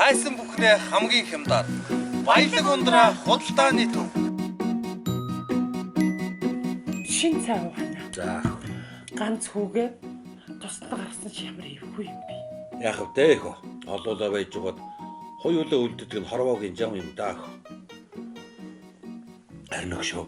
хайсан бүхнээ хамгийн хямдаар баялаг ундраа худалдааны төв. Шин цай ууна. За Ганц хүүгээ тусдаа гарсан чи ямар эвгүй юм бэ? Яг вэ хөө. Олоолаа байж гоод хоёулаа үлддэг нь хорвоогийн зам юм даа. Харин өгшөө.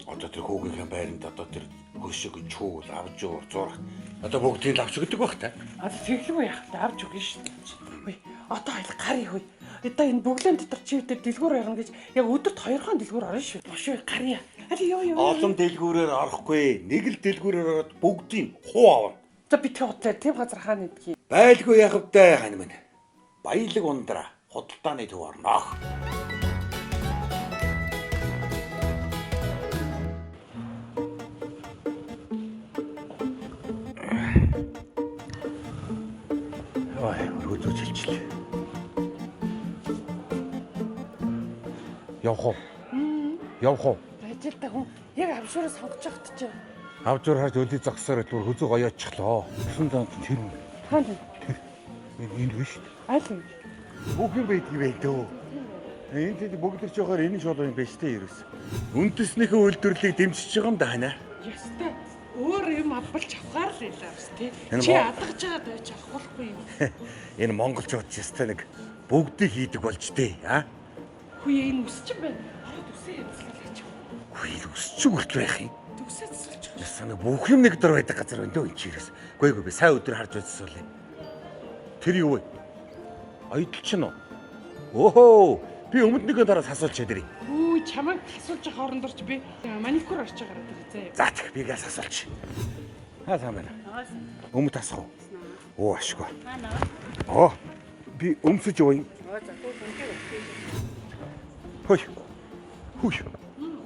Одоо тэр хүүгийн байранд одоо тэр хөшөг чүүл авч уур зурах. Одоо бүгдийг л авч өгдөг байх та. Тэглгүй яах вэ? Авч өгнө шүү дээ. Хөөе, одоо хайл гарыг хөөе. Одоо энэ бүглэн дотор чи өдөр дэлгүүр явна гэж яг өдөрт 2 хон дэлгүүр орно шүү. Бошоо гарья. Ари ёо. Олон дэлгүүрээр орохгүй. Нэг л дэлгүүрээр ороод бүгдийг хуу авна. За би тэр хотлоо тийм газар хаана идэх юм? Байлгүй яг вэ хань минь. Баялаг ундраа худалдааны төв орно. Ой, өргөдөө чилчлээ. Явах уу? Явах уу? Ажилтаа хүн яг авшуураас сонгож явахт чи. Авжуур харж өлий зогсоор түр хөзөө гоёочихлоо. Гэсэн зам тэр юм. Хаана? Энэ биш. Айл юм. Бүх юм байдгийг байдөө. Энд тийм бүгд ч яхаар энэ шол юм биш тэ ерөөс. Үндэснийхээ үйлдвэрлэлийг дэмжиж байгаа юм да ханаа. Ястай. Өөр юм авбалж авахаар л ялаас тий. Энэ Чи мо- адгаж байгаа байж авахгүй юм. Энэ монголчууд ч ястай нэг бүгдийг хийдэг болж дээ. Аа? Хүйе энэ үсч юм байна. Ороод үсээ эзлүүлээч. Хүй өсч үрт байх юм. Үсээ эзлүүлж. Ясаа нэг бүх юм нэг дор байдаг газар байна дөө энэ чирээс. Гүй би сайн өдөр харж үзсэн үл. Тэр юу вэ? Оёдл ч нь уу? Өөхөө би өмнөд нэгэн дараас асууж чадрий. Хүү чамайг асуулж явах орондорч би маникюр орж байгаа гэдэг зэ. За тэг би газ асуулч. Сайн байна. Өмнөд асах уу? Оо ашгүй. Оо би өмсөж яваа юм. Хөөе. Хөөе.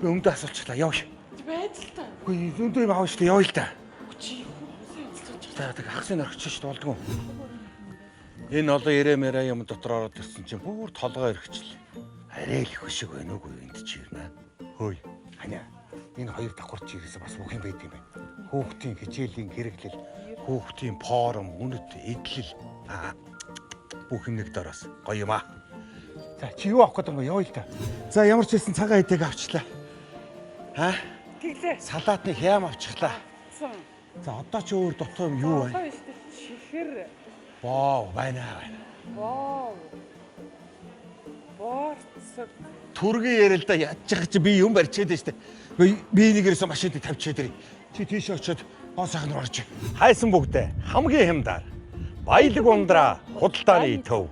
Би өмнөд асуулчлаа явш. Байж л та. Хөөе зөндөө юм аав штэ явъя л та. Чи үсээ эзлүүлж. За тэг хагсын орчих штэ болдгоо. Энэ олон ярэ юм дотор ороод ирсэн чинь бүр толгой өргөчлээ. Арай л их өшөг байна уугүй энд чи ирнэ. Хөөе. Ханя. Энэ хоёр давхар чи ирээсээ бас бүх юм байд юм байна. Хүүхдийн хичээлийн хэрэглэл, хүүхдийн форум, үнэт эдлэл. Бүх юм нэг дороос. Гоё юм аа. За чи юу авах гэдэг юм явъя л та. За ямар ч хэлсэн цагаан эдэг авчлаа. Тэглээ. Салаатны хям авчихлаа. Сон. За одоо ч өөр дутуу юм юу байна? Чихэр. Вау, байна. Вау. Борцог. Түргийн ярил да ядж байгаа чи би юм барьчаад байна штэ. Би нэгээрээс машиныг тавьчихад ирээ. Чи тийш очиод гоо сайхан руу орж. Хайсан бүгдээ хамгийн хямдаар. Баялаг ундраа худалдааны төв.